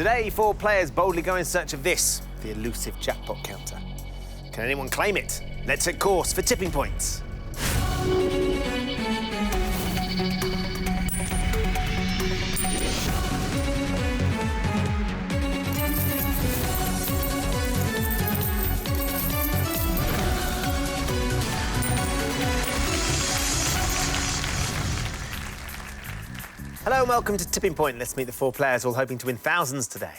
Today, 4 players boldly go in search of this, the elusive jackpot counter. Can anyone claim it? Let's set course for tipping points. Hello and welcome to Tipping Point. Let's meet the 4 players all hoping to win thousands today.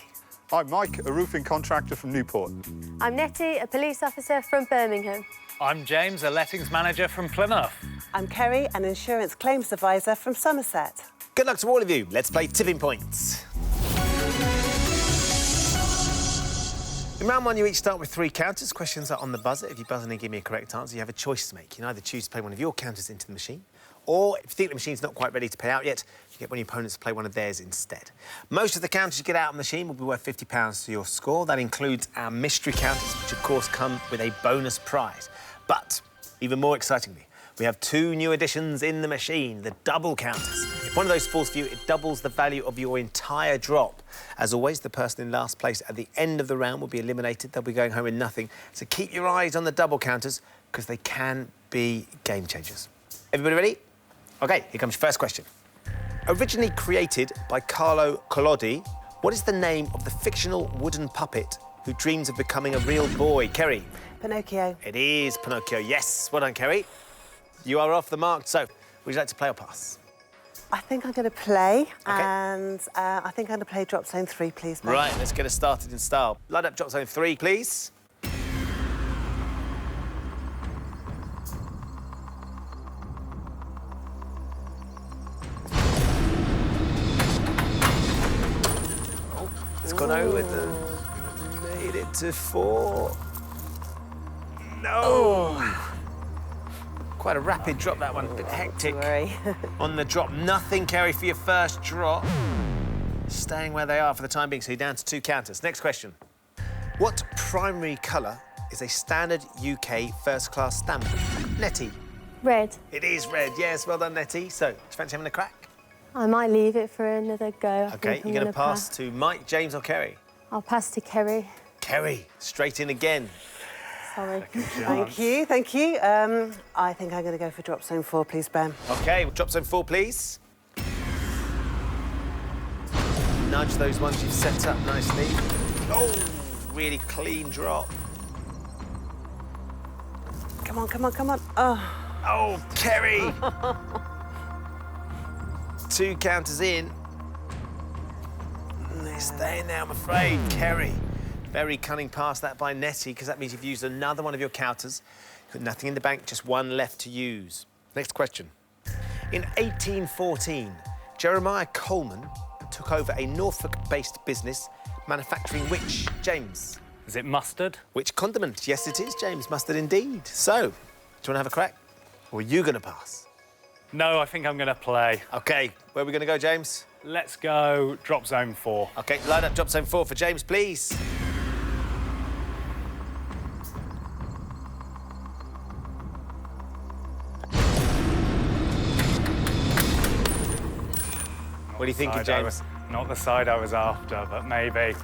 I'm Mike, a roofing contractor from Newport. I'm Nettie, a police officer from Birmingham. I'm James, a lettings manager from Plymouth. I'm Kerry, an insurance claims advisor from Somerset. Good luck to all of you. Let's play Tipping Points. In round 1, you each start with 3 counters. Questions are on the buzzer. If you buzz in and give me a correct answer, you have a choice to make. You can either choose to play one of your counters into the machine, or if you think the machine's not quite ready to pay out yet, you get one of your opponents to play one of theirs instead. Most of the counters you get out of the machine will be worth £50 to your score. That includes our mystery counters, which of course come with a bonus prize. But, even more excitingly, we have 2 new additions in the machine, the double counters. If one of those falls for you, it doubles the value of your entire drop. As always, the person in last place at the end of the round will be eliminated. They'll be going home with nothing. So keep your eyes on the double counters, because they can be game changers. Everybody ready? OK, here comes your first question. Originally created by Carlo Collodi, what is the name of the fictional wooden puppet who dreams of becoming a real boy? Kerry? Pinocchio. It is Pinocchio, yes. Well done, Kerry. You are off the mark, so would you like to play or pass? I think I'm going to play, OK. and I think I'm going to play drop zone 3, please, Ben. Right, let's get us started in style. Light up drop zone 3, please. It's gone over made it to 4. No! Quite a rapid drop, that one. A bit hectic. Don't worry. On the drop, nothing, Kerry, for your first drop. Staying where they are for the time being, so you're down to 2 counters. Next question. What primary colour is a standard UK first-class stamp? Nettie? Red. It is red, yes. Well done, Nettie. So, do you fancy having a crack? I might leave it for another go. OK, you're going to pass to Mike, James or Kerry? I'll pass to Kerry. Kerry, straight in again. Sorry. Thank you, thank you. I think I'm going to go for drop zone 4, please, Ben. OK, drop zone 4, please. Nudge those ones you've set up nicely. Oh, really clean drop. Come on, come on, come on. Oh. Oh, Kerry! 2 counters in. They're staying there, I'm afraid. Kerry. Very cunning pass that by Nettie, because that means you've used another one of your counters. You've got nothing in the bank, just 1 left to use. Next question. In 1814, Jeremiah Coleman took over a Norfolk-based business manufacturing which, James? Is it mustard? Which condiment? Yes, it is, James. Mustard indeed. So, do you want to have a crack? Or are you going to pass? No, I think I'm going to play. OK, where are we going to go, James? Let's go drop zone 4. OK, line up drop zone 4 for James, please. What are you thinking, James? Not the side I was after, but maybe.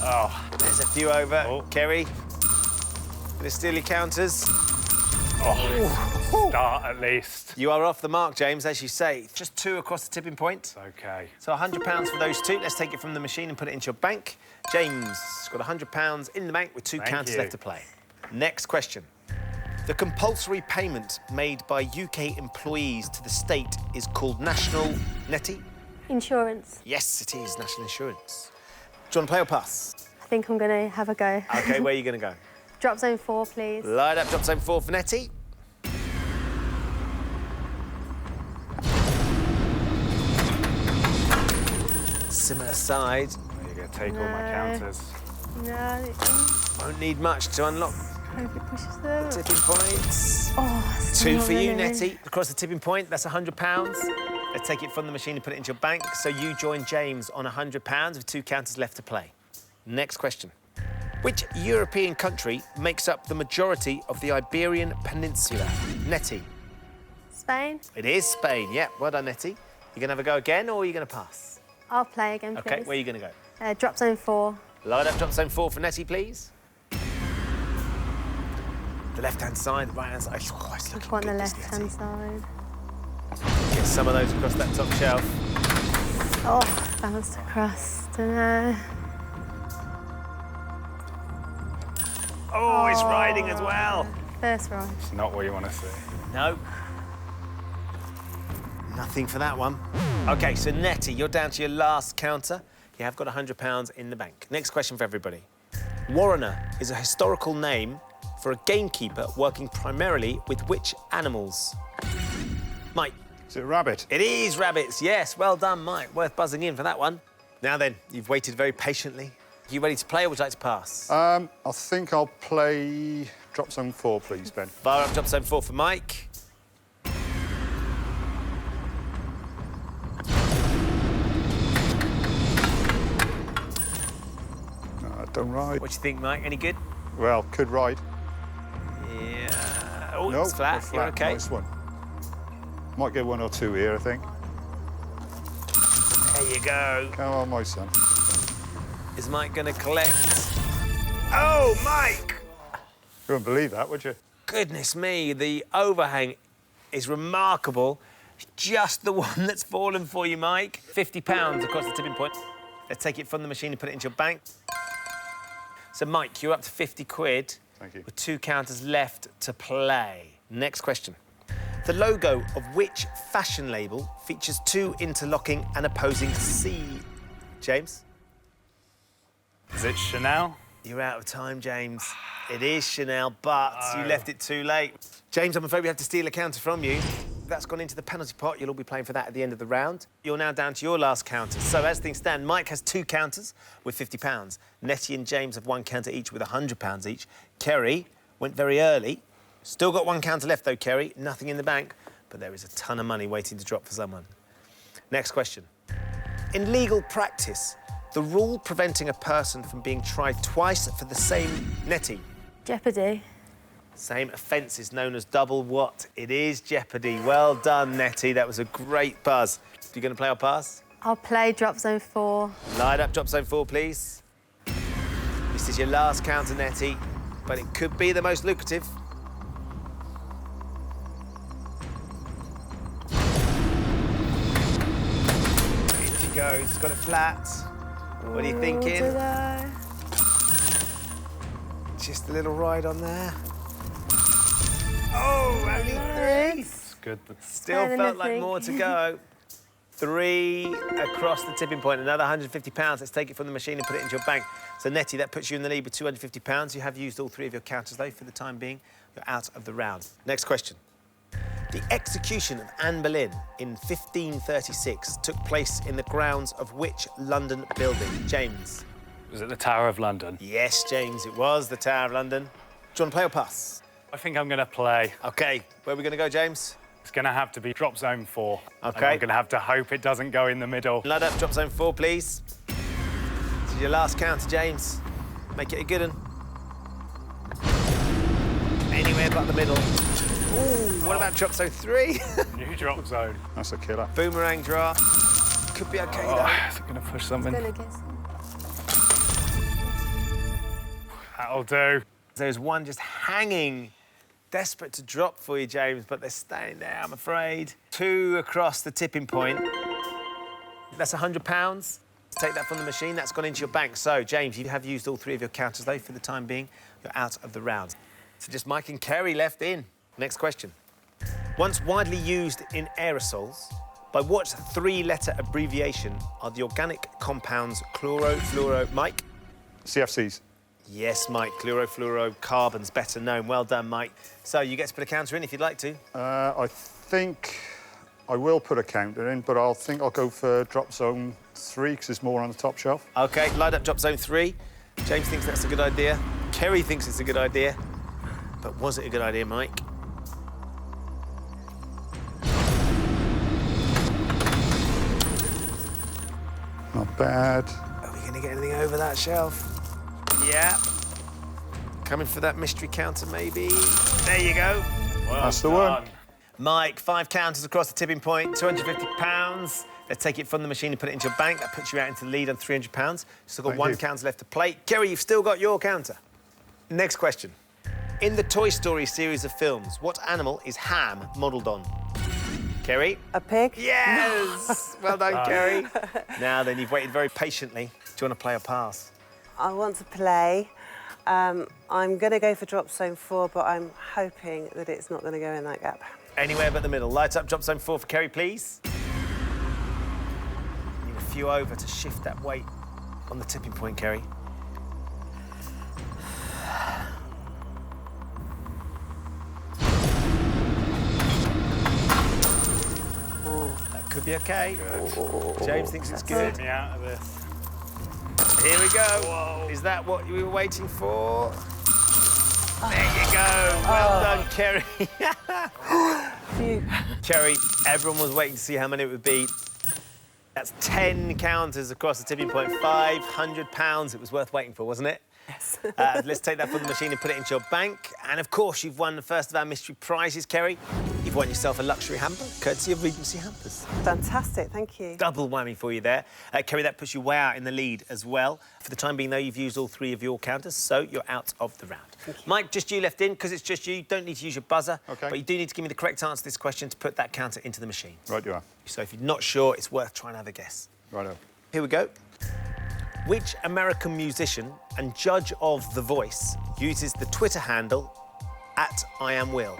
Oh. There's a few over. Oh. Kerry, gonna steal your counters. Oh, start at least. You are off the mark, James, as you say. Just 2 across the tipping point. OK. So £100 for those 2. Let's take it from the machine and put it into your bank. James has got £100 in the bank with 2 counters left to play. Next question. The compulsory payment made by UK employees to the state is called National... Nettie? Insurance. Yes, it is National Insurance. Do you want to play or pass? I think I'm going to have a go. OK, where are you going to go? Drop zone 4, please. Light up drop zone 4 for Nettie. Similar side. You're going to take all my counters. No. Won't need much to unlock Hope it pushes them. tipping points. Oh, it's 2 not for you, really. Nettie. Across the tipping point, that's £100. Let's take it from the machine and put it into your bank. So you join James on £100 with 2 counters left to play. Next question. Which European country makes up the majority of the Iberian Peninsula? Nettie? Spain. It is Spain, yeah. Well done, Nettie. You going to have a go again, or are you going to pass? I'll play again, please. OK, where are you going to go? Drop zone 4. Line up drop zone 4 for Nettie, please. The left-hand side, the right-hand side. Oh, it's looking On good, the this left-hand Nettie. side. Get some of those across that top shelf. Oh, bounced across. Don't know. Oh, it's riding as well. First ride. It's not what you want to see. No. Nothing for that one. OK, so Nettie, you're down to your last counter. You have got £100 in the bank. Next question for everybody. Warrener is a historical name for a gamekeeper working primarily with which animals? Mike. Is it a rabbit? It is rabbits, yes. Well done, Mike. Worth buzzing in for that one. Now then, you've waited very patiently. Are you ready to play or would you like to pass? I think I'll play drop zone 4, please, Ben. Fire up drop zone 4 for Mike. Don't ride. What do you think, Mike? Any good? Well, could ride. Yeah. Oh, No, it's flat. they're You're OK. Nice one. Might get 1 or 2 here, I think. There you go. Come on, my son. Is Mike going to collect? Oh, Mike! You wouldn't believe that, would you? Goodness me, the overhang is remarkable. Just the one that's fallen for you, Mike. £50 across the tipping point. Let's take it from the machine and put it into your bank. So, Mike, you're up to 50 quid. Thank you. With 2 counters left to play. Next question. The logo of which fashion label features 2 interlocking and opposing C? James? Is it Chanel? You're out of time, James. It is Chanel, but you left it too late. James, I'm afraid we have to steal a counter from you. That's gone into the penalty pot. You'll all be playing for that at the end of the round. You're now down to your last counter. So as things stand, Mike has 2 counters with £50. Nettie and James have 1 counter each with £100 each. Kerry went very early. Still got 1 counter left, though, Kerry. Nothing in the bank, but there is a ton of money waiting to drop for someone. Next question. In legal practice, the rule preventing a person from being tried twice for the same Nettie. Jeopardy. Same offence is known as double what? It is Jeopardy. Well done, Nettie. That was a great buzz. You going to play or pass? I'll play drop zone 4. Line up drop zone 4, please. This is your last counter, Nettie, but it could be the most lucrative. In she goes. Got it flat. What are you thinking? Just a little ride on there. Oh, only 3. It's good. But Still Better than felt like nothing. more to go. 3 across the tipping point, another £150. Let's take it from the machine and put it into your bank. So, Nettie, that puts you in the lead with £250. You have used all 3 of your counters, though, for the time being. You're out of the round. Next question. The execution of Anne Boleyn in 1536 took place in the grounds of which London building? James? was it the Tower of London? Yes, James, it was the Tower of London. Do you want to play or pass? I think I'm going to play. OK, where are we going to go, James? It's going to have to be drop zone 4. OK. And I'm going to have to hope it doesn't go in the middle. Load up, drop zone 4, please. This is your last counter, James. Make it a good one. Anywhere but the middle. Ooh, what about drop zone 3? New drop zone. That's a killer. Boomerang drop. Could be OK, though. Is it going to push something? Gonna guess. That'll do. There's one just hanging, desperate to drop for you, James, but they're staying there, I'm afraid. 2 across the tipping point. That's £100. Take that from the machine. That's gone into your bank. So, James, you have used all 3 of your counters, though, for the time being. You're out of the round. So just Mike and Kerry left in. Next question. Once widely used in aerosols, by what 3-letter abbreviation are the organic compounds chlorofluoro... Mike? CFCs. Yes, Mike. Chlorofluorocarbons, better known. Well done, Mike. So you get to put a counter in if you'd like to. I think I will put a counter in, but I'll go for drop zone 3 because there's more on the top shelf. OK, light up drop zone 3. James thinks that's a good idea. Kerry thinks it's a good idea. But was it a good idea, Mike? Not bad. Are we going to get anything over that shelf? Yeah. Coming for that mystery counter, maybe. There you go. Well That's the done. one. Mike, 5 counters across the tipping point, £250. Let's take it from the machine and put it into your bank. That puts you out into the lead on £300. Still got one counter left to play. Kerry, you've still got your counter. Next question. In the Toy Story series of films, what animal is Ham modelled on? Kerry? A pig? Yes! Well done, Kerry. Now then, you've waited very patiently. Do you want to play or pass? I want to play. I'm going to go for drop zone 4, but I'm hoping that it's not going to go in that gap. Anywhere but the middle. Light up drop zone 4 for Kerry, please. Need a few over to shift that weight on the tipping point, Kerry. That could be OK. James thinks it's good. Get me out of this. Here we go. Whoa. Is that what you were waiting for? There you go. Well done, Kerry. Kerry, everyone was waiting to see how many it would be. That's 10 counters across the tipping point. £500. It was worth waiting for, wasn't it? Yes. Let's take that from the machine and put it into your bank. And, of course, you've won the first of our mystery prizes, Kerry. You've won yourself a luxury hamper, courtesy of Regency Hampers. Fantastic, thank you. Double whammy for you there. Kerry, that puts you way out in the lead as well. For the time being, though, you've used all 3 of your counters, so you're out of the round. Mike, just you left in, because it's just you don't need to use your buzzer. OK. But you do need to give me the correct answer to this question to put that counter into the machine. Right, you are. So if you're not sure, it's worth trying to have a guess. Righto. Here we go. Which American musician and judge of The Voice uses the Twitter handle @IamWill?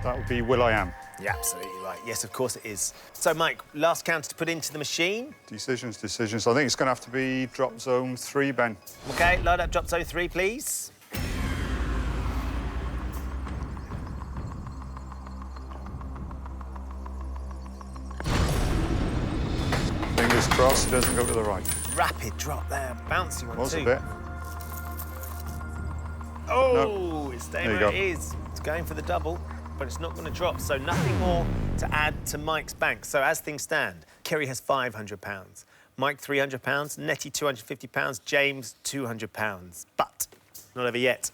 That would be will.i.am. Yeah, absolutely right. Yes, of course it is. So, Mike, last counter to put into the machine. Decisions. I think it's going to have to be drop zone 3, Ben. OK, load up drop zone 3, please. Fingers crossed it doesn't go to the right. Rapid drop there, bouncy one Was too. a bit. Oh, No. it's staying There you where go. it is. It's going for the double, but it's not going to drop, so nothing more to add to Mike's bank. So as things stand, Kerry has £500, Mike £300, Nettie £250, James £200. But not over yet.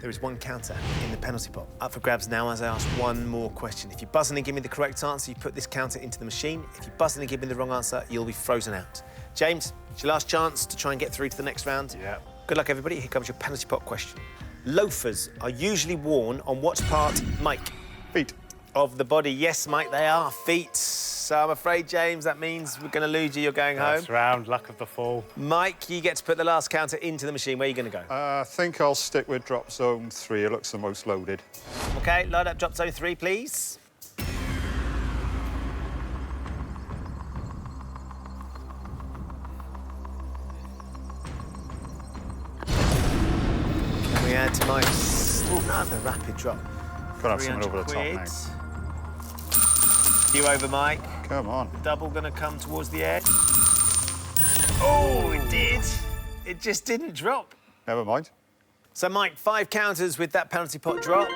There is one counter in the penalty pot. Up for grabs now as I ask one more question. If you buzz in and give me the correct answer, you put this counter into the machine. If you buzz in and give me the wrong answer, you'll be frozen out. James, it's your last chance to try and get through to the next round. Yeah. Good luck, everybody. Here comes your penalty pot question. Loafers are usually worn on what part, Mike? Feet. Of the body. Yes, Mike, they are feet. So I'm afraid, James, that means we're going to lose you. You're going First home. round, luck of the fall. Mike, you get to put the last counter into the machine. Where are you going to go? I think I'll stick with drop zone 3. It looks the most loaded. OK, load up drop zone 3, please. Can we add to Mike's another rapid drop? Got to have someone over the top £300. now. You over, Mike. Come on. Double going to come towards the edge. Oh, it did. It just didn't drop. Never mind. So, Mike, 5 counters with that penalty pot drop.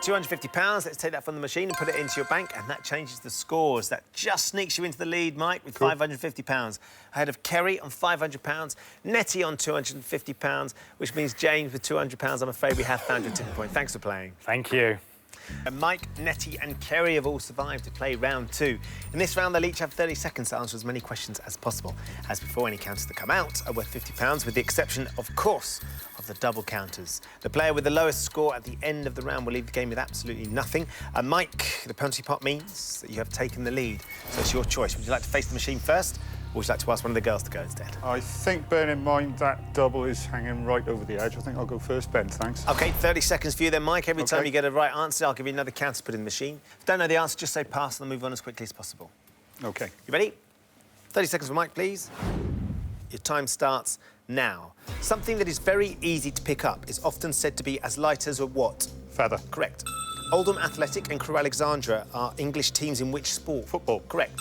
£250. Let's take that from the machine and put it into your bank, and that changes the scores. That just sneaks you into the lead, Mike, with £550. Ahead of Kerry on £500, Nettie on £250, which means James with £200. I'm afraid we have found your tipping point. Thanks for playing. Thank you. And Mike, Nettie and Kerry have all survived to play round 2. In this round, they'll each have 30 seconds to answer as many questions as possible. As before, any counters that come out are worth £50, with the exception, of course, of the double counters. The player with the lowest score at the end of the round will leave the game with absolutely nothing. And Mike, the penalty pot means that you have taken the lead. So it's your choice. Would you like to face the machine first, or would you like to ask one of the girls to go instead? I think, bearing in mind that double is hanging right over the edge, I think I'll go first, Ben, thanks. OK, 30 seconds for you then, Mike. Every time OK. you get a right answer, I'll give you another counter to put in the machine. If you don't know the answer, just say pass and move on as quickly as possible. OK. You ready? 30 seconds for Mike, please. Your time starts now. Something that is very easy to pick up is often said to be as light as a what? Feather. Correct. Oldham Athletic and Crewe Alexandra are English teams in which sport? Football. Correct.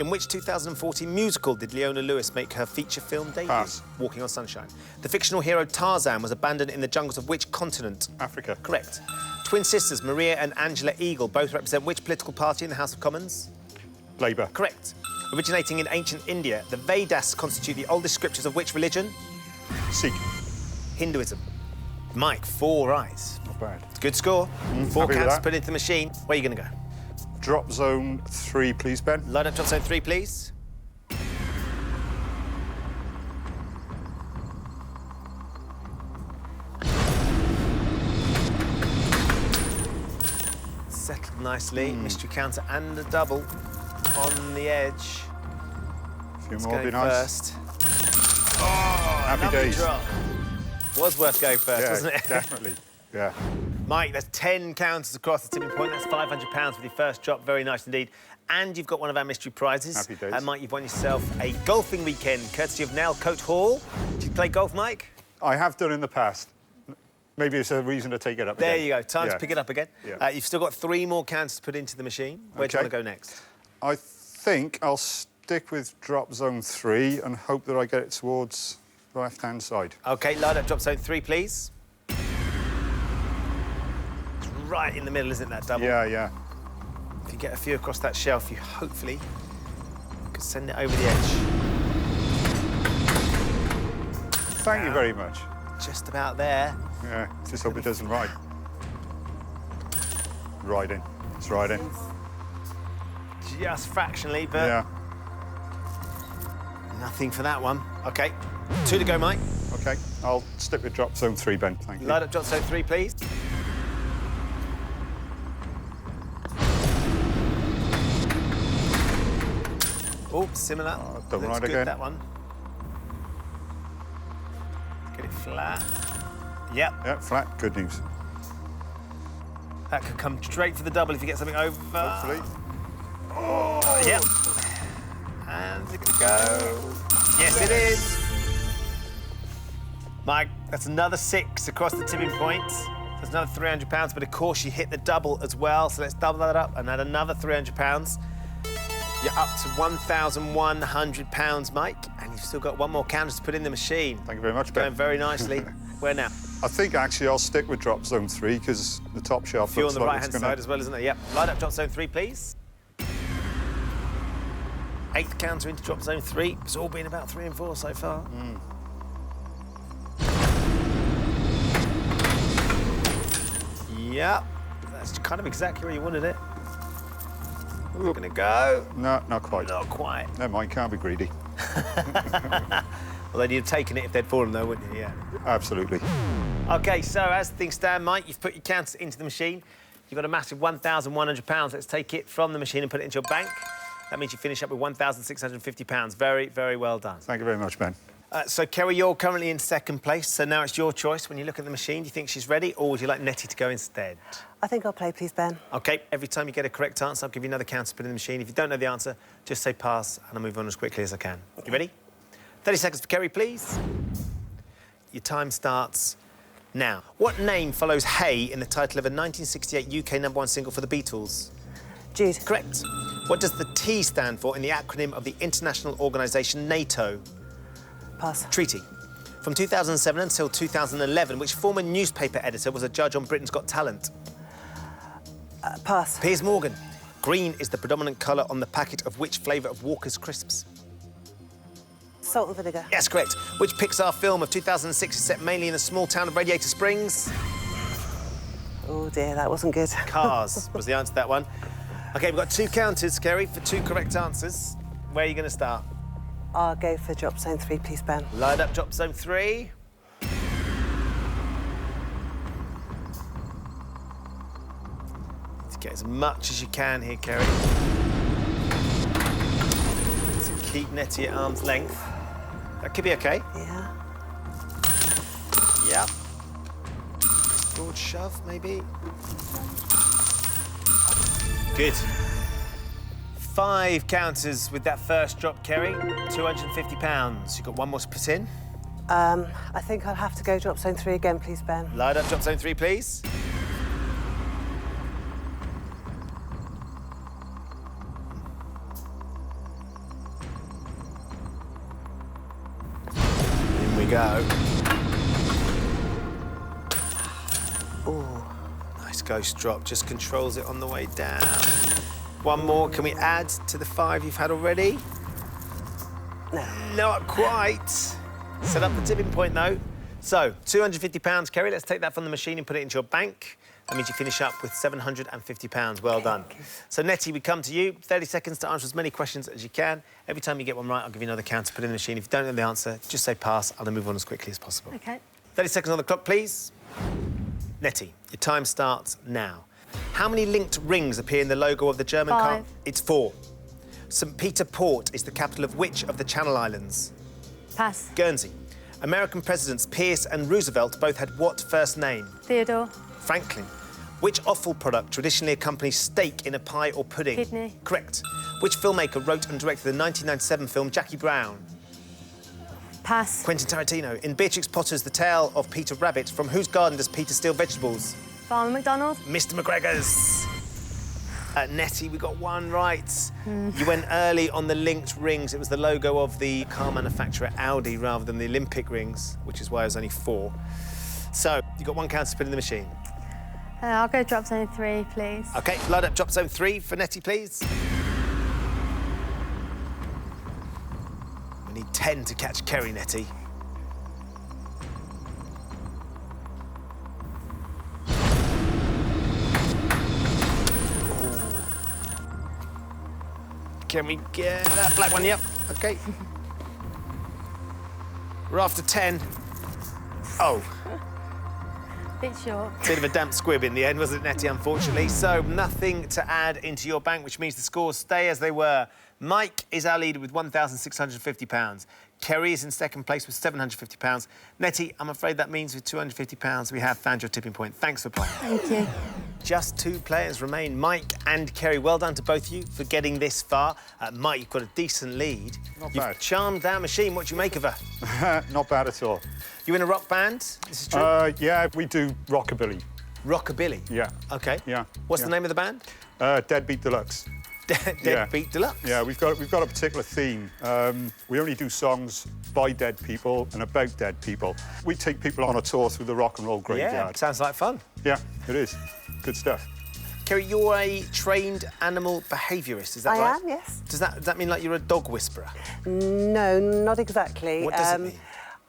In which 2014 musical did Leona Lewis make her feature film debut? Pass. Walking on Sunshine. The fictional hero Tarzan was abandoned in the jungles of which continent? Africa. Correct. Twin sisters Maria and Angela Eagle both represent which political party in the House of Commons? Labour. Correct. Originating in ancient India, the Vedas constitute the oldest scriptures of which religion? Sikh. Hinduism. Mike, 4 right. Not bad. It's a good score. 4 happy with counters that. put into the machine. Where are you going to go? Drop zone 3, please, Ben. Line up drop zone 3, please. Settled nicely. Mystery counter and a double on the edge. A few Let's more go would be nice. first. Happy Lovely days. drop. Was worth going first, Yeah, wasn't it? definitely. Yeah. Mike, that's 10 counters across the tipping point. That's £500 with your first drop. Very nice indeed. And you've got one of our mystery prizes. Happy days. And Mike, you've won yourself a golfing weekend, courtesy of Nail Coat Hall. Do you play golf, Mike? I have done in the past. Maybe it's a reason to take it up There again. you go. Time to Yeah. pick it up again. Yeah. You've still got 3 more counters to put into the machine. Where do you Okay. want to go next? I think I'll stick with drop zone 3 and hope that I get it towards the left-hand side. OK, line up drop zone 3, please. It's right in the middle, isn't it, that double? Yeah, yeah. If you get a few across that shelf, you hopefully could send it over the edge. Thank you very much. Just about there. Yeah, just hope it doesn't ride. Riding. It's riding. Just fractionally, but Yeah. nothing for that one. OK, 2 to go, Mike. OK, I'll stick with drop zone 3, Ben. Thank you. Line up drop zone 3, please. Oh, similar. don't Looks ride good, again. that one. Get it flat. Yep, Yeah, flat. Good news. that could come straight for the double if you get something over. Hopefully. Yep. And it's gonna go. Yes, it is. Mike, that's another 6 across the tipping point. That's another £300, but of course you hit the double as well. So let's double that up and add another £300. You're up to £1,100, Mike, and you've still got 1 more counter to put in the machine. Thank you very much, Ben. Going very nicely. Where now? I think actually I'll stick with drop zone 3 because the top shelf Few on looks the like right-hand it's gonna... side as well, isn't there? Yep. Line up drop zone 3, please. 8th counter into drop zone 3. It's all been about 3 and 4 so far. Yep. That's kind of exactly where you wanted it. We're gonna go. No, not quite. Not quite. Never mind, can't be greedy. Although you'd have taken it if they'd fallen, though, wouldn't you? Yeah. Absolutely. OK, so as things stand, Mike, you've put your counters into the machine. You've got a massive £1,100. Let's take it from the machine and put it into your bank. That means you finish up with £1,650. Very, very well done. Thank you very much, Ben. So, Kerry, you're currently in 2nd place, so now it's your choice. When you look at the machine, do you think she's ready, or would you like Nettie to go instead? I think I'll play, please, Ben. OK, every time you get a correct answer, I'll give you another counter to put in the machine. If you don't know the answer, just say pass, and I'll move on as quickly as I can. You ready? 30 seconds for Kerry, please. Your time starts now. What name follows Hey in the title of a 1968 UK #1 single for the Beatles? Jude. Correct. What does the T stand for in the acronym of the international organisation NATO? Pass. Treaty. From 2007 until 2011, which former newspaper editor was a judge on Britain's Got Talent? Pass. Piers Morgan. Green is the predominant colour on the packet of which flavour of Walker's crisps? Salt and vinegar. Yes, correct. Which Pixar film of 2006 is set mainly in the small town of Radiator Springs? Oh, dear, that wasn't good. Cars was the answer to that one. OK, we've got 2 counters, Kerry, for 2 correct answers. Where are you going to start? I'll go for drop zone 3, please, Ben. Line up drop zone 3. To get as much as you can here, Kerry. To keep Nettie at arm's length. That could be OK. Yeah. Yep. Broad shove, maybe. Good. 5 counters with that first drop, Kerry. £250. You've got 1 more to put in. I think I'll have to go drop zone 3 again, please, Ben. Line up drop zone 3, please. In we go. Ooh. Nice ghost drop. Just controls it on the way down. 1 more. Can we add to the 5 you've had already? No. Not quite. Set up the tipping point, though. So, £250, Kerry. Let's take that from the machine and put it into your bank. That means you finish up with £750. Well done. So, Nettie, we come to you. 30 seconds to answer as many questions as you can. Every time you get one right, I'll give you another counter to put in the machine. If you don't know the answer, just say pass. I'll then move on as quickly as possible. OK. 30 seconds on the clock, please. Nettie, your time starts now. How many linked rings appear in the logo of the German car? 5. It's 4. St. Peter Port is the capital of which of the Channel Islands? Pass. Guernsey. American presidents Pierce and Roosevelt both had what first name? Theodore. Franklin. Which offal product traditionally accompanies steak in a pie or pudding? Kidney. Correct. Which filmmaker wrote and directed the 1997 film Jackie Brown? Pass. Quentin Tarantino. In Beatrix Potter's The Tale of Peter Rabbit, from whose garden does Peter steal vegetables? Farmer McDonald. Mr. McGregor's. Nettie, we got one right. You went early on the linked rings. It was the logo of the car manufacturer Audi rather than the Olympic rings, which is why it was only 4. So, you got one counter to put in the machine. I'll go drop zone 3, please. OK, load up drop zone 3 for Nettie, please. We need 10 to catch Kerry, Nettie. Can we get that black one? Yep. OK. We're after 10. Oh. Bit short. Bit of a damp squib in the end, wasn't it, Nettie, unfortunately? So, nothing to add into your bank, which means the scores stay as they were. Mike is our leader with £1,650. Kerry is in second place with £750. Nettie, I'm afraid that means with £250 we have found your tipping point. Thanks for playing. Thank you. Just 2 players remain, Mike and Kerry. Well done to both of you for getting this far. Mike, you've got a decent lead. Not You've bad. charmed our machine. What do you make of her? Not bad at all. You in a rock band? This is true? Yeah, we do rockabilly. Rockabilly? Yeah. OK. Yeah. What's yeah. the name of the band? Deadbeat Deluxe. Deadbeat Deluxe? Yeah, we've got a particular theme. We only do songs by dead people and about dead people. We take people on a tour through the rock and roll graveyard. Yeah, sounds like fun. Yeah, it is. Good stuff. Kerry, you're a trained animal behaviourist, is that right? I am, yes. Does that mean like you're a dog whisperer? No, not exactly. What does it mean?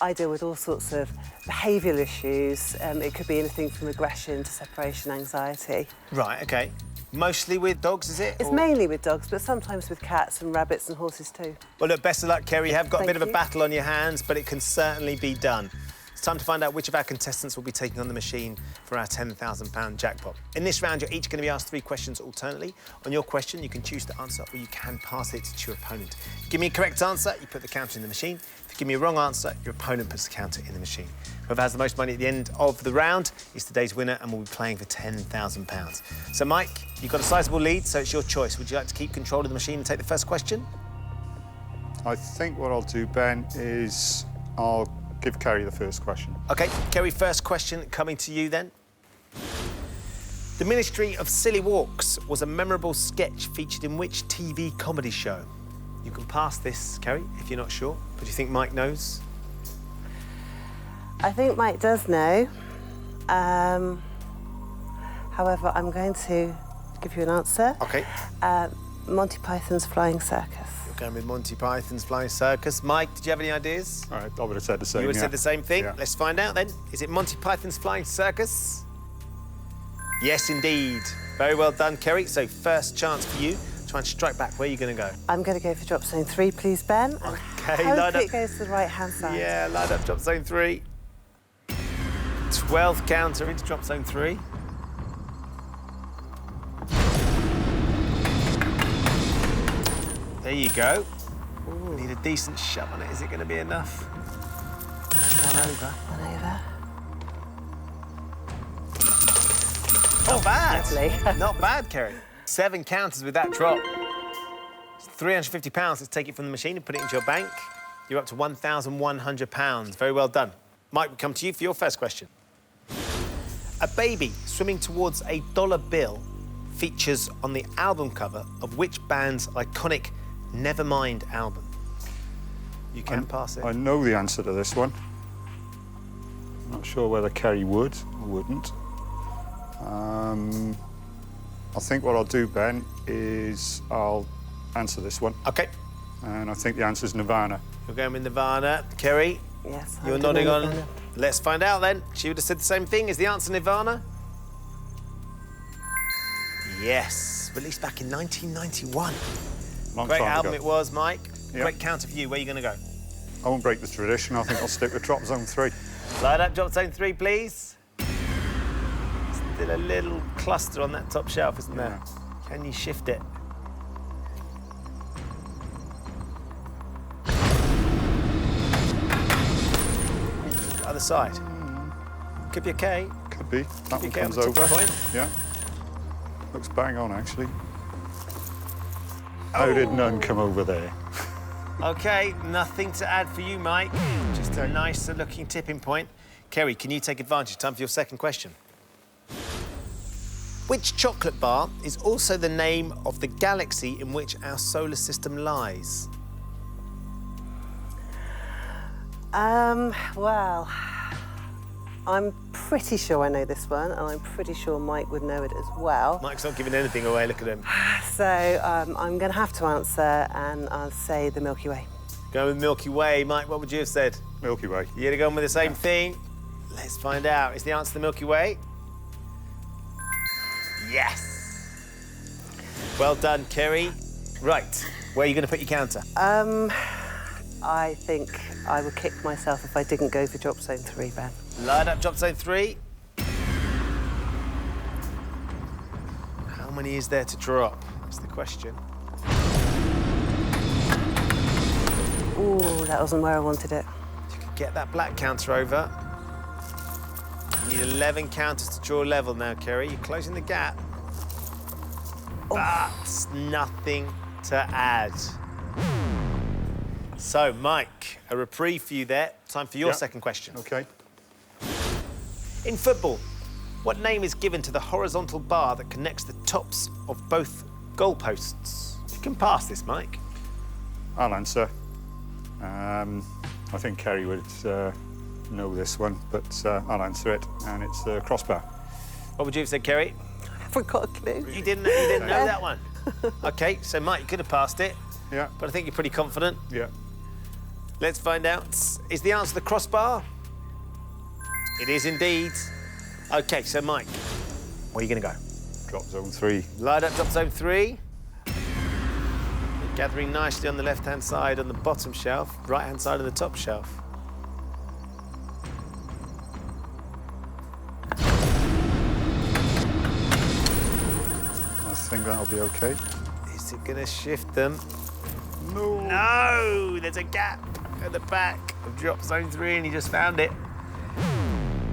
I deal with all sorts of behavioural issues. It could be anything from aggression to separation anxiety. Right, OK. Mostly with dogs, is it? It's mainly with dogs, but sometimes with cats and rabbits and horses too. Well, look, best of luck, Kerry. You have got a Thank bit of a you. battle on your hands, but it can certainly be done. It's time to find out which of our contestants will be taking on the machine for our £10,000 jackpot. In this round, you're each going to be asked 3 questions alternately. On your question, you can choose to answer or you can pass it to your opponent. Give me a correct answer, you put the counter in the machine. If you give me a wrong answer, your opponent puts the counter in the machine. Whoever has the most money at the end of the round is today's winner and will be playing for £10,000. So, Mike, you've got a sizable lead, so it's your choice. Would you like to keep control of the machine and take the first question? I think what I'll do, Ben, is I'll give Kerry the first question. OK, Kerry, first question coming to you then. The Ministry of Silly Walks was a memorable sketch featured in which TV comedy show? You can pass this, Kerry, if you're not sure, but do you think Mike knows? I think Mike does know. However, I'm going to give you an answer. OK. Monty Python's Flying Circus. You're going with Monty Python's Flying Circus. Mike, did you have any ideas? All right, I would have said the same. You would have said the same thing? Yeah. Let's find out then. Is it Monty Python's Flying Circus? Yes, indeed. Very well done, Kerry. So, first chance for you. Try and strike back. Where are you going to go? I'm going to go for drop zone 3, please, Ben. And OK, line hopefully up. it goes to the right-hand side. Yeah, line up drop zone 3. 12th counter into drop zone 3. There you go. We need a decent shove on it. Is it going to be enough? One over. One over. Not bad. Lovely. Not bad, Kerry. 7 counters with that drop. It's £350. Let's take it from the machine and put it into your bank. You're up to £1,100. Very well done. Mike, we come to you for your first question. A baby swimming towards a dollar bill features on the album cover of which band's iconic Nevermind album? You can pass it. I know the answer to this one. I'm not sure whether Kerry would or wouldn't. I think what I'll do, Ben, is I'll answer this one. OK. And I think the answer is Nirvana. You're going with Nirvana. Kerry, Yes. you're I'm nodding doing on. Nirvana. Let's find out then. She would have said the same thing. Is the answer Nirvana? Yes, released back in 1991. Long Great time album ago. it was, Mike. Yeah. Great counter for you. Where are you going to go? I won't break the tradition. I think I'll stick with drop zone 3. Light up drop zone 3, please. Still a little cluster on that top shelf, isn't there? Can you shift it? Other side. Could be okay. Could be. That one Okay, on comes the top over. point. Yeah. Looks bang on, actually. How did none come over there? Okay, nothing to add for you, Mike. Just a nicer looking tipping point. Kerry, can you take advantage? Time for your second question. Which chocolate bar is also the name of the galaxy in which our solar system lies? Well, I'm pretty sure I know this one, and I'm pretty sure Mike would know it as well. Mike's not giving anything away, look at him. So I'm going to have to answer, and I'll say the Milky Way. Going with Milky Way. Mike, what would you have said? Milky Way. You'd have gone with the same thing? Let's find out. Is the answer the Milky Way? Yes. Well done, Kerry. Right, where are you going to put your counter? I think I would kick myself if I didn't go for drop zone 3, Ben. Light up drop zone 3. How many is there to drop? That's the question. Ooh, that wasn't where I wanted it. You could get that black counter over. You need 11 counters to draw level now, Kerry. You're closing the gap. That's nothing to add. So, Mike, a reprieve for you there. Time for your second question. OK. In football, what name is given to the horizontal bar that connects the tops of both goalposts? You can pass this, Mike. I'll answer. I think Kerry would know this one, but I'll answer it, and it's the crossbar. What would you have said, Kerry? I haven't got a clue. You didn't know that one? OK, so, Mike, you could have passed it, Yeah. but I think you're pretty confident. Yeah. Let's find out. Is the answer the crossbar? It is indeed. OK, so, Mike, where are you going to go? Drop zone 3. Light up drop zone 3. You're gathering nicely on the left-hand side on the bottom shelf, right-hand side on the top shelf. I think that'll be OK. Is it going to shift them? No. No! There's a gap at the back of drop zone 3 and you just found it.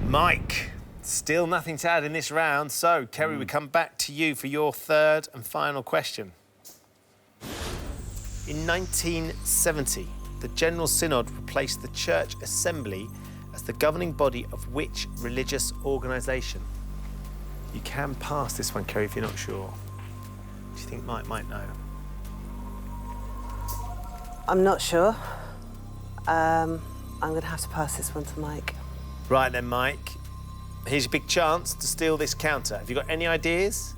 Mike, still nothing to add in this round. So, Kerry, we come back to you for your third and final question. In 1970, the General Synod replaced the Church Assembly as the governing body of which religious organisation? You can pass this one, Kerry, if you're not sure. Do you think Mike might know? I'm not sure. I'm going to have to pass this one to Mike. Right then, Mike. Here's your big chance to steal this counter. Have you got any ideas?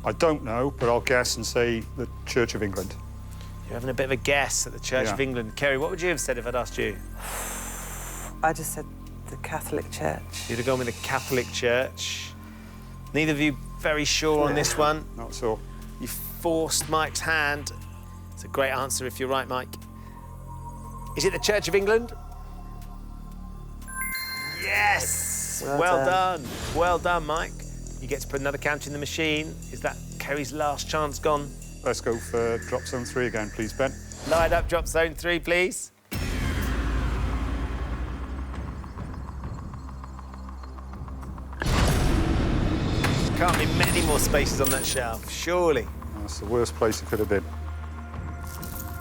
I don't know, but I'll guess and say the Church of England. You're having a bit of a guess at the Church of England. Kerry, what would you have said if I'd asked you? I just said the Catholic Church. You'd have gone with the Catholic Church. Neither of you very sure on this one. Not so. You forced Mike's hand. It's a great answer if you're right, Mike. Is it the Church of England? Yes! Well done. Well done, Mike. You get to put another counter in the machine. Is that Kerry's last chance gone? Let's go for drop zone 3 again, please, Ben. Light up drop zone 3, please. Can't be many more spaces on that shelf, surely. That's the worst place it could have been.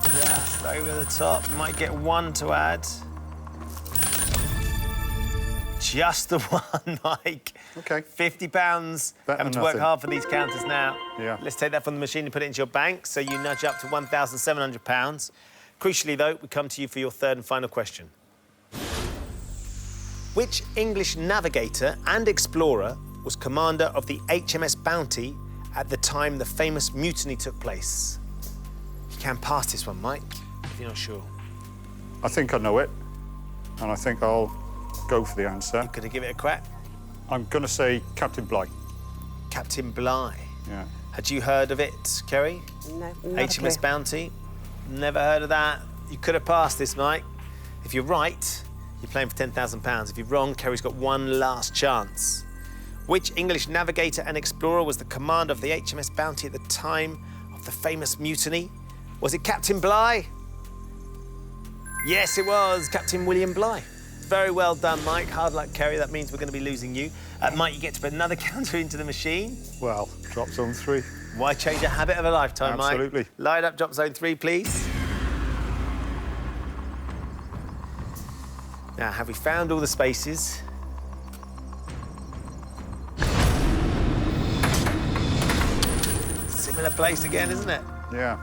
Just over the top. Might get one to add. Just the one, Mike. OK. £50. Better Having to than work nothing. hard for these counters now. Yeah. Let's take that from the machine and put it into your bank, so you nudge up to £1,700. Crucially, though, we come to you for your third and final question. Which English navigator and explorer was commander of the HMS Bounty at the time the famous mutiny took place? You can pass this one, Mike, if you're not sure. I think I know it, and I think I'll go for the answer. Gonna give it a crack. I'm going to say Captain Bligh. Captain Bligh. Yeah. Had you heard of it, Kerry? No, not a HMS clue. Bounty. Never heard of that. You could have passed this, Mike. If you're right, you're playing for £10,000. If you're wrong, Kerry's got one last chance. Which English navigator and explorer was the commander of the HMS Bounty at the time of the famous mutiny? Was it Captain Bligh? Yes, it was Captain William Bligh. Very well done, Mike. Hard luck, Kerry. That means we're going to be losing you. Mike, you get to put another counter into the machine. Well, drop zone 3. Why change a habit of a lifetime, Mike? Absolutely. Light up drop zone 3, please. Now, have we found all the spaces? Similar place again, isn't it? Yeah.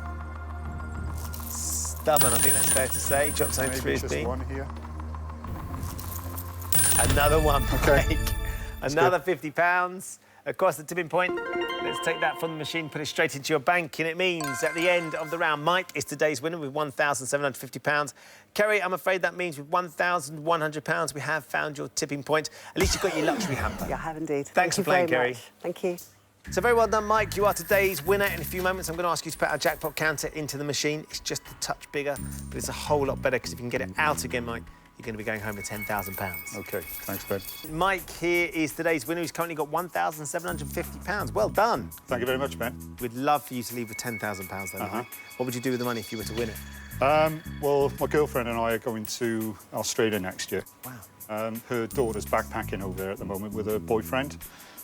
Stubborn, I think that's fair to say. Drop zone 3 Maybe is just B. one here. Another one, Okay. Mike. Another £50 across the tipping point. Let's take that from the machine, put it straight into your bank, and it means at the end of the round, Mike is today's winner with £1,750. Kerry, I'm afraid that means with £1,100, we have found your tipping point. At least you've got your luxury hamper. Yeah, I have indeed. Thanks Thank for you playing, very Kerry. much. Thank you. So very well done, Mike. You are today's winner. In a few moments, I'm going to ask you to put our jackpot counter into the machine. It's just a touch bigger, but it's a whole lot better because if you can get it out again, Mike, you're going to be going home with £10,000. OK, thanks, Ben. Mike here is today's winner. He's currently got £1,750. Well done. Thank you very much, Ben. We'd love for you to leave with £10,000 though, Mike. What would you do with the money if you were to win it? Well, my girlfriend and I are going to Australia next year. Wow. Her daughter's backpacking over there at the moment with her boyfriend.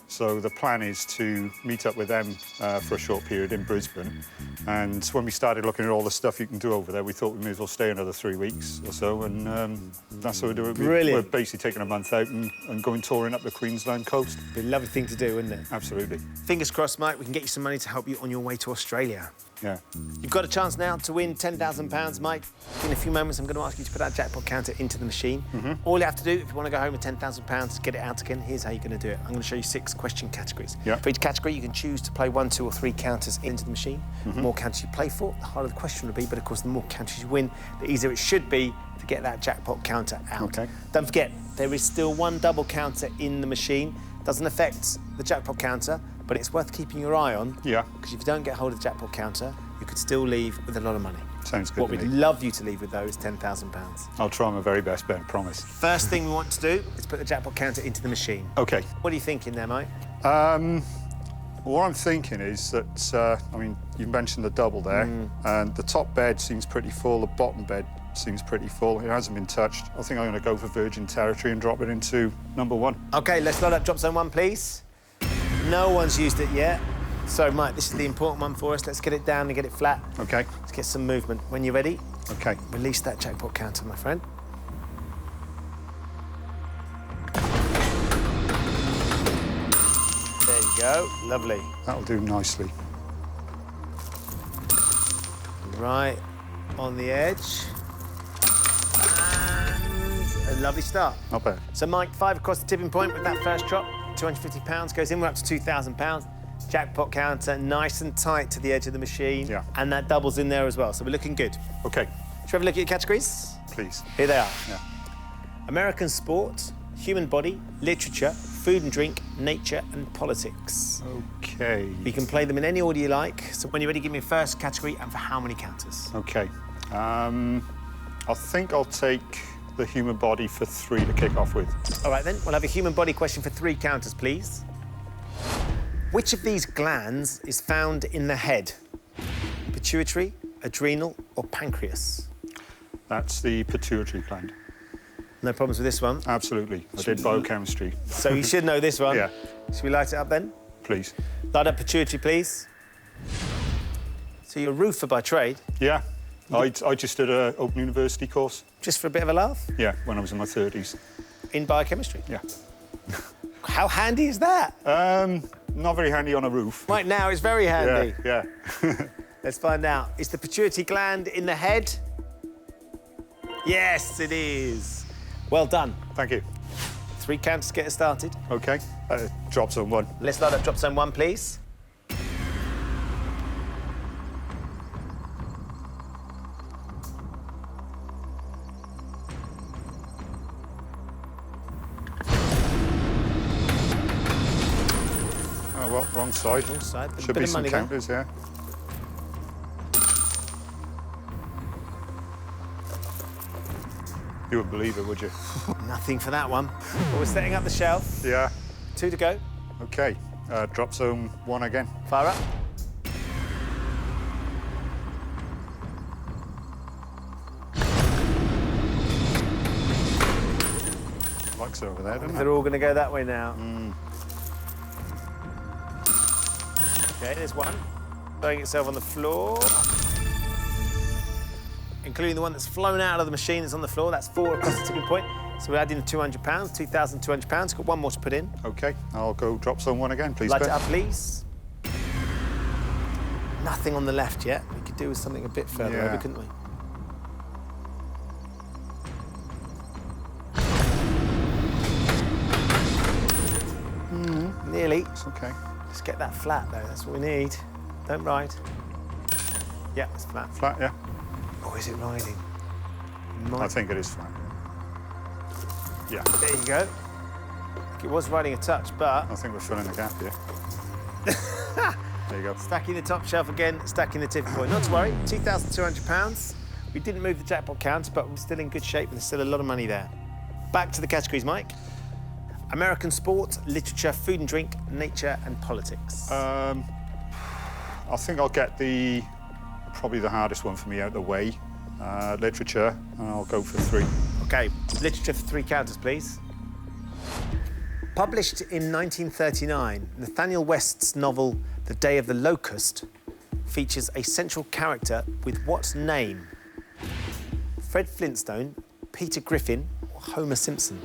So the plan is to meet up with them for a short period in Brisbane. And when we started looking at all the stuff you can do over there, we thought we may as well stay another 3 weeks or so. And that's what we're doing. Brilliant. We're basically taking a month out and going touring up the Queensland coast. Be a lovely thing to do, wouldn't it? Absolutely. Fingers crossed, Mike, we can get you some money to help you on your way to Australia. Yeah. You've got a chance now to win £10,000, Mike. In a few moments, I'm going to ask you to put our jackpot counter into the machine. All you have to do, if you want to go home with £10,000 to get it out again, here's how you're going to do it. I'm going to show you 6 question categories. Yeah. For each category, you can choose to play 1, 2 or 3 counters into the machine. The more counters you play for, the harder the question will be, but of course, the more counters you win, the easier it should be to get that jackpot counter out. OK. Don't forget, there is still 1 double counter in the machine. Doesn't affect the jackpot counter, but it's worth keeping your eye on. Yeah. Because if you don't get hold of the jackpot counter, you could still leave with a lot of money. Sounds good What to we'd me. love you to leave with, though, is £10,000. I'll try my very best, Ben, promise. First thing we want to do is put the jackpot counter into the machine. OK. What are you thinking there, Mike? What I'm thinking is that, I mean, you mentioned the double there, and the top bed seems pretty full, the bottom bed seems pretty full. It hasn't been touched. I think I'm going to go for Virgin Territory and drop it into number 1. OK, let's load up drop zone 1, please. No one's used it yet. So, Mike, this is the important one for us. Let's get it down and get it flat. OK. Let's get some movement. When you're ready, OK. release that jackpot counter, my friend. There you go. Lovely. That'll do nicely. Right on the edge. And a lovely start. Not bad. So, Mike, 5 across the tipping point with that first drop. £250 goes in. We're up to £2,000. Jackpot counter nice and tight to the edge of the machine. Yeah. And that doubles in there as well. So we're looking good. OK, Shall we have a look at your categories? please. Here they are. Yeah. American sport, human body, literature, food and drink, nature and politics. OK. You can play them in any order you like. So when you're ready, give me a first category and for how many counters? OK. I think I'll take the human body for 3 to kick off with. All right, then. We'll have a human body question for 3 counters, please. Which of these glands is found in the head? Pituitary, adrenal, or pancreas? That's the pituitary gland. No problems with this one. Absolutely. I did biochemistry. So you should know this one. Yeah. Should we light it up then? Please. Light up pituitary, please. So you're a roofer by trade, Yeah. I just did an Open University course. just for a bit of a laugh, Yeah, when I was in my 30s. in biochemistry. Yeah. How handy is that? Not very handy on a roof. Right now, it's very handy. Yeah. Let's find out. Is the pituitary gland in the head? Yes, it is. Well done. Thank you. 3 counters to get us started. OK. Drop zone 1. Let's light up drop zone 1, please. Oh, well, wrong side. Wrong side. But a Should bit be of some money there. counters, yeah. You wouldn't believe it, would you? Nothing for that one. But we're setting up the shelf. Yeah. 2 to go. OK. Drop zone 1 again. Fire up. Likes it over there, doesn't They're it? all going to go that way now. OK, there's one. Throwing itself on the floor. Including the one that's flown out of the machine that's on the floor. That's 4 across the tipping point. So we're adding £200, £2,200. Got one more to put in. OK, I'll go drop zone 1 again, please, Light Ben. it up, please. Nothing on the left yet. We could do with something a bit further Yeah. over, couldn't we? Nearly. It's OK. Just get that flat, though. That's what we need. Don't ride. Yeah, it's flat. Flat, yeah. Oh, is it riding? I think it is flat. Yeah. There you go. It was riding a touch, but I think we're filling the gap here. There you go. stacking the top shelf again, stacking the tipping point. Not to worry, £2,200. We didn't move the jackpot counter, but we're still in good shape and there's still a lot of money there. Back to the categories, Mike. American sport, literature, food and drink, nature and politics. I think I'll get probably the hardest one for me out of the way. Literature, and I'll go for 3. OK, literature for 3 counters, please. Published in 1939, Nathaniel West's novel The Day of the Locust features a central character with what name? Fred Flintstone, Peter Griffin, or Homer Simpson?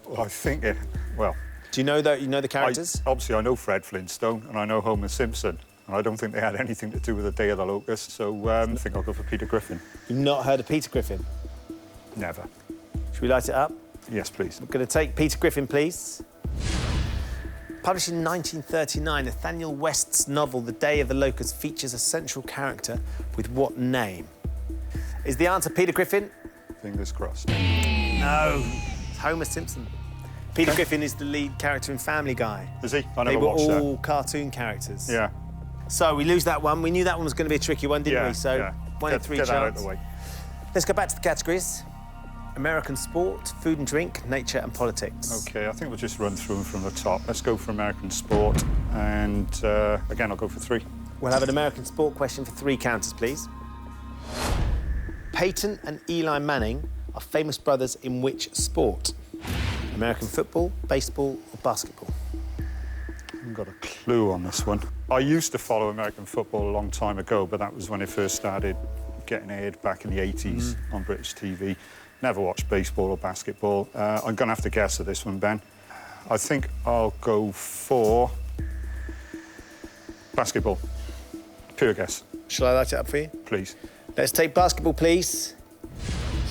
Well, I think it. Well, Do you know the characters? obviously I know Fred Flintstone and I know Homer Simpson. And I don't think they had anything to do with the Day of the Locust, so I think I'll go for Peter Griffin. You've not heard of Peter Griffin? Never. Should we light it up? Yes, please. I'm going to take Peter Griffin, please. Published in 1939, Nathaniel West's novel The Day of the Locust features a central character with what name? Is the answer Peter Griffin? Fingers crossed. No. It's Homer Simpson. Peter Griffin is the lead character in Family Guy. Is he? I They never were watched all cartoon characters. that. Yeah. So we lose that one. We knew that one was going to be a tricky one, didn't Yeah, we? So yeah. 1 in 3 Get that out of chance. the way. Let's go back to the categories. American sport, food and drink, nature and politics. OK, I think we'll just run through them from the top. Let's go for American sport, and again, I'll go for 3. We'll have an American sport question for 3 counters, please. Peyton and Eli Manning are famous brothers in which sport? American football, baseball or basketball? I haven't got a clue on this one. I used to follow American football a long time ago, but that was when it first started getting aired back in the 80s on British TV. Never watched baseball or basketball. I'm going to have to guess at this one, Ben. I think I'll go for basketball. Pure guess, Shall I light it up for you? please. Let's take basketball, please.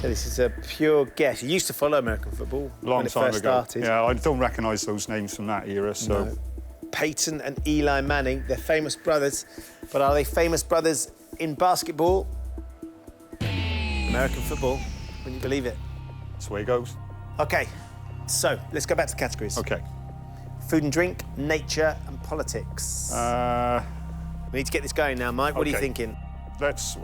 So this is a pure guess. You used to follow American football Long when it time first ago. started. Yeah, I don't recognise those names from that era, so... No. Peyton and Eli Manning, they're famous brothers, but are they famous brothers in basketball? American football, wouldn't you believe it? That's the way it goes. OK, so let's go back to the categories. OK. Food and drink, nature and politics. We need to get this going now, Mike. What are you OK. thinking? Let's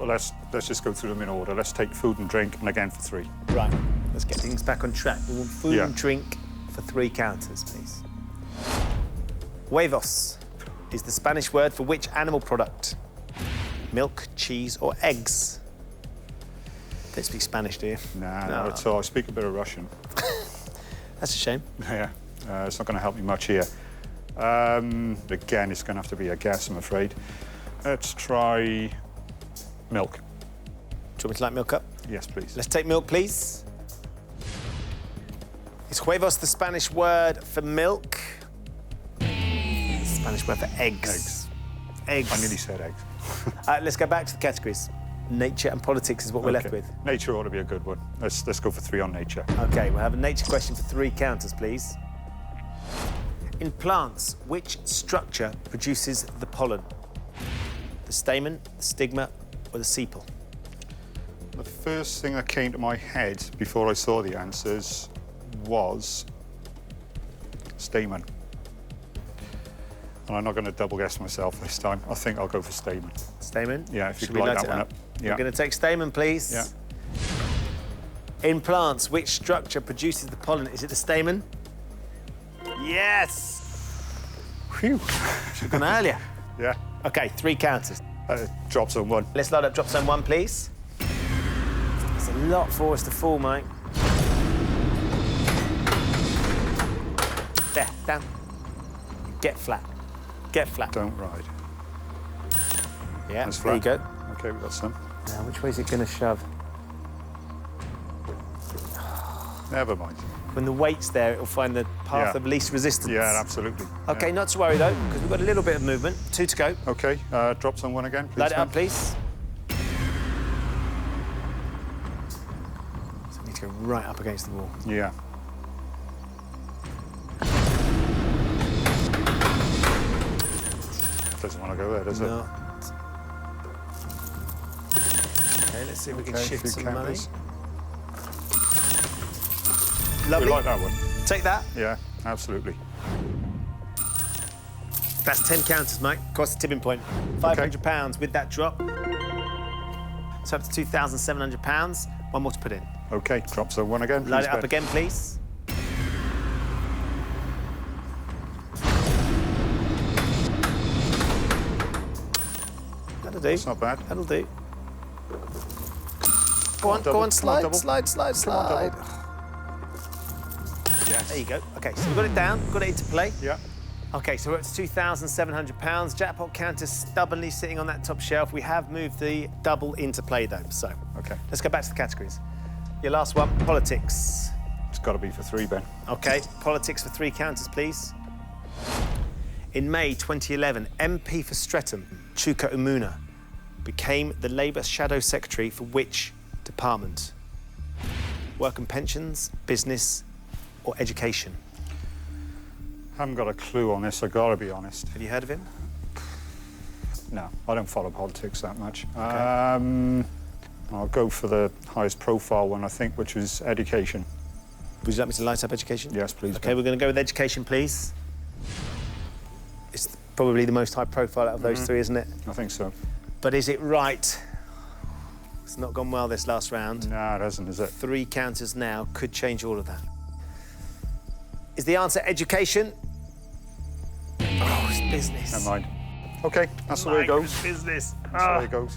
just go through them in order. Let's take food and drink, and again for 3. Right, let's get things back on track. We want food Yeah. and drink for 3 counters, please. Huevos is the Spanish word for which animal product? Milk, cheese or eggs? Don't speak Spanish, do you? Nah, No. not at all. I speak a bit of Russian. That's a shame. Yeah, it's not going to help me much here. Again, it's going to have to be a guess, I'm afraid. Let's try milk. Do you want me to light milk up? Yes, please. Let's take milk, please. Is huevos the Spanish word for milk? Spanish word for eggs. Eggs. I nearly said eggs. Let's go back to the categories. Nature and politics is what we're left Okay. with. Nature ought to be a good one. Let's go for 3 on nature. OK, we'll have a nature question for 3 counters, please. In plants, which structure produces the pollen? The stamen, the stigma, or the sepal? The first thing that came to my head before I saw the answers was stamen. And I'm not going to double guess myself this time. I think I'll go for Stamen. Stamen? Yeah, if you Should could we light light that it one up? up. Yeah. We're going to take Stamen, please. Yeah. In plants, which structure produces the pollen? Is it the stamen? Yes! Phew. Should have gone earlier. Yeah. OK, 3 counters. Drop zone 1. Let's light up drop zone 1, please. There's a lot for us to fall, mate. There, down. Get flat. Get flat. Don't ride. Yeah, That's there you flat. go. OK, we've got some. Now, which way is it going to shove? Never mind. When the weight's there, it'll find the path of least resistance. Yeah, absolutely. OK, Yeah. not to worry, though, because we've got a little bit of movement. 2 to go. OK, drop zone 1 again, please. Light it Ben. up, please. So we need to go right up against the wall. Yeah. Doesn't want to go there, does it? No. OK, let's see if we can Okay, shift few some money. counters. Lovely. We like that one. Take that. Yeah, absolutely. That's 10 counters, Mike. Across the tipping point. £500 with that drop. So up to £2,700. One more to put in. OK, drop zone 1 again, please. Light it up Ben. again, please. That'll do. That's not bad. That'll do. Go on, double. go on, Come on, slide, double. slide, slide, Come on, slide. double. Yes. There you go. OK, so we've got it down, got it into play. Yeah. OK, so we're at £2,700. Jackpot counter stubbornly sitting on that top shelf. We have moved the double into play, though, so OK. let's go back to the categories. Your last one, politics. It's got to be for 3, Ben. OK, politics for 3 counters, please. In May 2011, MP for Streatham, Chuka Umuna, became the Labour Shadow Secretary for which department? Work and pensions, business, or education? Haven't got a clue on this, I've got to be honest. Have you heard of him? No, I don't follow politics that much. I'll go for the highest profile one, I think, which was education. Would you like me to light up education? Yes, please. OK, we're going to go with education, please. It's probably the most high profile out of those 3, isn't it? I think so. But is it right? It's not gone well this last round. No, it hasn't, is it? 3 counters now could change all of that. Is the answer education? Oh, it's business. Never mind. OK, that's the way it goes. Business. That's the way it goes.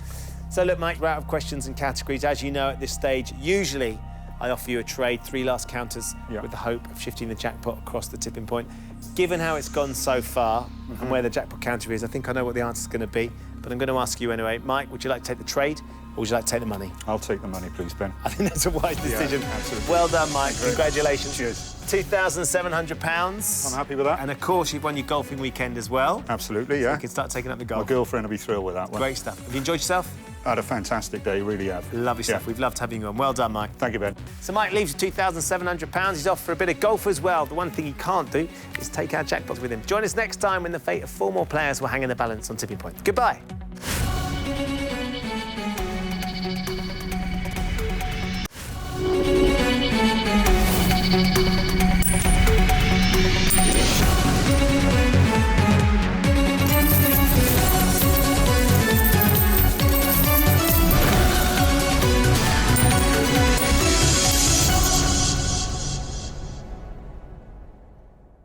So look, Mike, we're out of questions and categories. As you know, at this stage, usually I offer you a trade, 3 last counters, with the hope of shifting the jackpot across the tipping point. Given how it's gone so far and where the jackpot counter is, I think I know what the answer's going to be. But I'm going to ask you anyway. Mike, would you like to take the trade or would you like to take the money? I'll take the money, please, Ben. I think that's a wise decision. absolutely. Well done, Mike. Congratulations. Cheers. £2,700. I'm happy with that. And of course, you've won your golfing weekend as well. Absolutely, yeah. You can start taking up the golf. My girlfriend will be thrilled with that one. Great stuff. Have you enjoyed yourself? I had a fantastic day, really have. Lovely stuff. Yeah. We've loved having you on. Well done, Mike. Thank you, Ben. So Mike leaves with £2,700. He's off for a bit of golf as well. The one thing he can't do is take our jackpots with him. Join us next time when the fate of 4 more players will hang in the balance on Tipping Point. Goodbye.